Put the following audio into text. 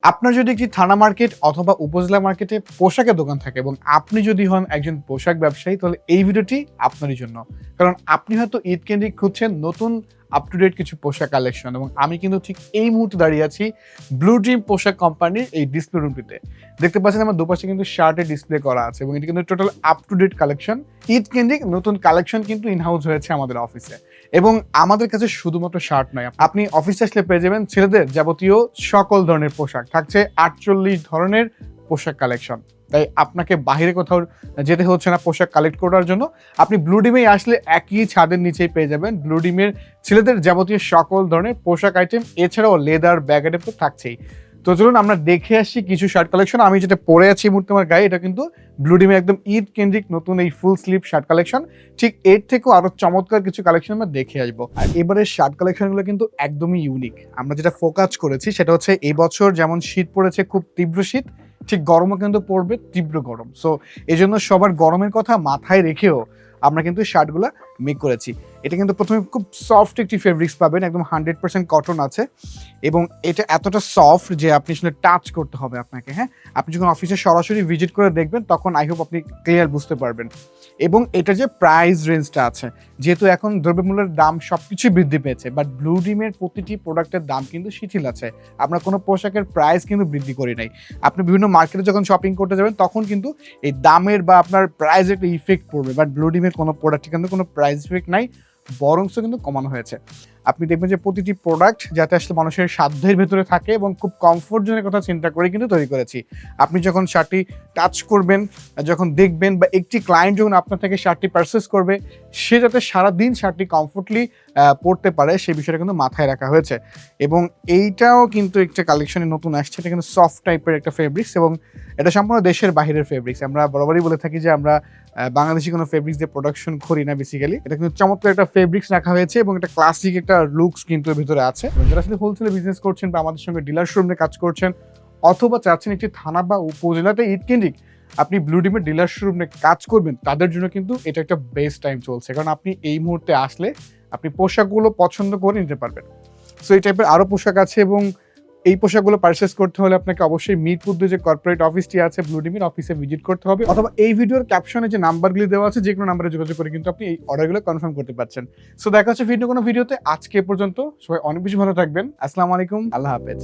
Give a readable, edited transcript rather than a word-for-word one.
আপনার যদি একটি থানা মার্কেট অথবা উপজেলা মার্কেটে পোশাকের দোকান থাকে এবং আপনি যদি হন একজন পোশাক ব্যবসায়ী, তাহলে এই ভিডিওটি আপনারই জন্য। কারণ আপনি হয়তো ঈদ কেন্দ্রিক খুঁজছেন নতুন আপ টু ডেট কিছু পোশাক কালেকশন, এবং আমি কিন্তু ঠিক এই মুহূর্তে দাঁড়িয়ে আছি ব্লু ড্রিম পোশাক কোম্পানির এই ডিসপ্লে রুমটিতে। দেখতে পাচ্ছেন আমার দুপাশে কিন্তু শার্টের ডিসপ্লে করা আছে এবং এটি কিন্তু total up to date collection. Eid কেন্দ্রিক নতুন কালেকশন কিন্তু ইনহাউস হয়েছে আমাদের অফিসে, এবং আমাদের কাছে শুধুমাত্র শার্ট নয়, আপনি অফিসে আসলে পেয়ে যাবেন ছেলেদের যাবতীয় সকল ধরনের পোশাক। থাকছে 48 ধরনের পোশাক কালেকশন। তাই আপনাকে বাইরে কোথাও যেতে হচ্ছে না পোশাক কালেক্ট করার জন্য। আপনি ব্লু ডিমেই আসলে একই ছাদের নিচেই পেয়ে যাবেন ব্লু ডিমের ছেলেদের যাবতীয় সকল ধরনের পোশাক আইটেম, এছাড়াও লেদার ব্যাগ আইটেম তো থাকছেই। তো চলুন আমরা দেখে আসি কিছু শার্ট কালেকশন। আমি যেটা পরে আছি এই মুহূর্তে আমার গায়ে, এটা কিন্তু ব্লু ডিমের একদম ঈদ কেন্দ্রিক নতুন এই ফুল স্লিভ শার্ট কালেকশন। ঠিক এর থেকেও আরো চমৎকার কিছু কালেকশন আমরা দেখে আসবো। আর এবারের শার্ট কালেকশনগুলো কিন্তু একদমই ইউনিক। আমরা যেটা ফোকাস করেছি সেটা হচ্ছে এই বছর যেমন শীত পড়েছে, খুব তীব্র শীত, ঠিক গরমও কিন্তু পড়বে তীব্র গরম। সো এই জন্য সবার গরমের কথা মাথায় রেখেও আমরা কিন্তু শার্টগুলো মেক করেছি। এটা কিন্তু প্রথমে খুব সফট একটি ফেব্রিক্স পাবেন, একদম 100% কটন আছে, এবং এটা এতটা সফট যে আপনি আসলে টাচ করতে হবে আপনাকে। হ্যাঁ, আপনি যখন অফিসে সরাসরি ভিজিট করে দেখবেন তখন আই হোপ আপনি ক্লিয়ার বুঝতে পারবেন। এবং এটা যে প্রাইস রেঞ্জটা আছে, যেহেতু এখন দ্রব্যমূল্যের দাম সবকিছুই বৃদ্ধি পেয়েছে, বাট ব্লু ডিমের প্রতিটি প্রোডাক্টের দাম কিন্তু শিথিল আছে। আমরা কোনো পোশাকের প্রাইস কিন্তু বৃদ্ধি করি নাই। আপনি বিভিন্ন মার্কেটে যখন শপিং করতে যাবেন তখন কিন্তু এই দামের বা আপনার প্রাইসের একটা ইফেক্ট পড়বে, বাট ব্লু ডিমের কোনো প্রোডাক্টে কিন্তু কোনো প্রাইস ইফেক্ট নাই, বরংস কিন্তু কমানো হয়েছে। আপনি দেখবেন যে প্রতিটি প্রোডাক্ট যাতে আসলে মানুষের সাধ্যের ভেতরে থাকে এবং খুব কমফোর্ট জোনের কথা চিন্তা করে কিন্তু তৈরি করেছি। আপনি যখন শার্টটি টাচ করবেন, যখন দেখবেন, বা একটি ক্লায়েন্ট যখন আপনার থেকে শার্টটি পারচেস করবে, সে যাতে সারাদিন শার্টটি কমফোর্টলি পরতে পারে সেই বিষয়টা কিন্তু মাথায় রাখা হয়েছে। এবং এইটাও কিন্তু একটা কালেকশনে নতুন আসছে, এটা কিন্তু সফট টাইপের একটা ফেব্রিক্স, এবং এটা সম্পূর্ণ দেশের বাইরের ফেব্রিক্স। আমরা বরাবরই বলে থাকি যে আমরা বাংলাদেশি কোনো ফেব্রিক্স দিয়ে প্রোডাকশন করি না বেসিক্যালি। এটা কিন্তু চমৎকার একটা ফেব্রিক্স রাখা হয়েছে এবং একটা ক্লাসিক একটা লুকস কিন্তু এর ভিতরে আছে। যারা আসলে হোলসেলে বিজনেস করছেন বা আমাদের সঙ্গে ডিলার শোরুমে কাজ করছেন, অথবা চাচ্ছেন একটি থানা বা উপজেলাতে ঈদ কেন্দ্রিক আপনি ব্লু ডিমের ডিলার শোরুমে কাজ করবেন, তাদের জন্য কিন্তু এটা একটা বেস্ট টাইম চলছে। কারণ আপনি এই মুহূর্তে আসলে আপনি পোশাকগুলো পছন্দ করে নিতে পারবেন। সো এই টাইপের আরও পোশাক আছে, এবং এই পোশাকগুলো পারচেস করতে হলে আপনাকে অবশ্যই মিরপুর যে কর্পোরেট অফিসটি আছে ব্লু ডিমের অফিসে ভিজিট করতে হবে, অথবা এই ভিডিওর ক্যাপশনে যে নাম্বারগুলি দেওয়া আছে যে কোনো নাম্বারে যোগাযোগ করে কিন্তু আপনি এই অর্ডারগুলো কনফার্ম করতে পারছেন। সো দেখা হচ্ছে ভিডিও কোনো ভিডিওতে। আজকে পর্যন্ত সবাই অনেক বেশি ভালো থাকবেন। আসসালামু আলাইকুম, আল্লাহ হাফেজ।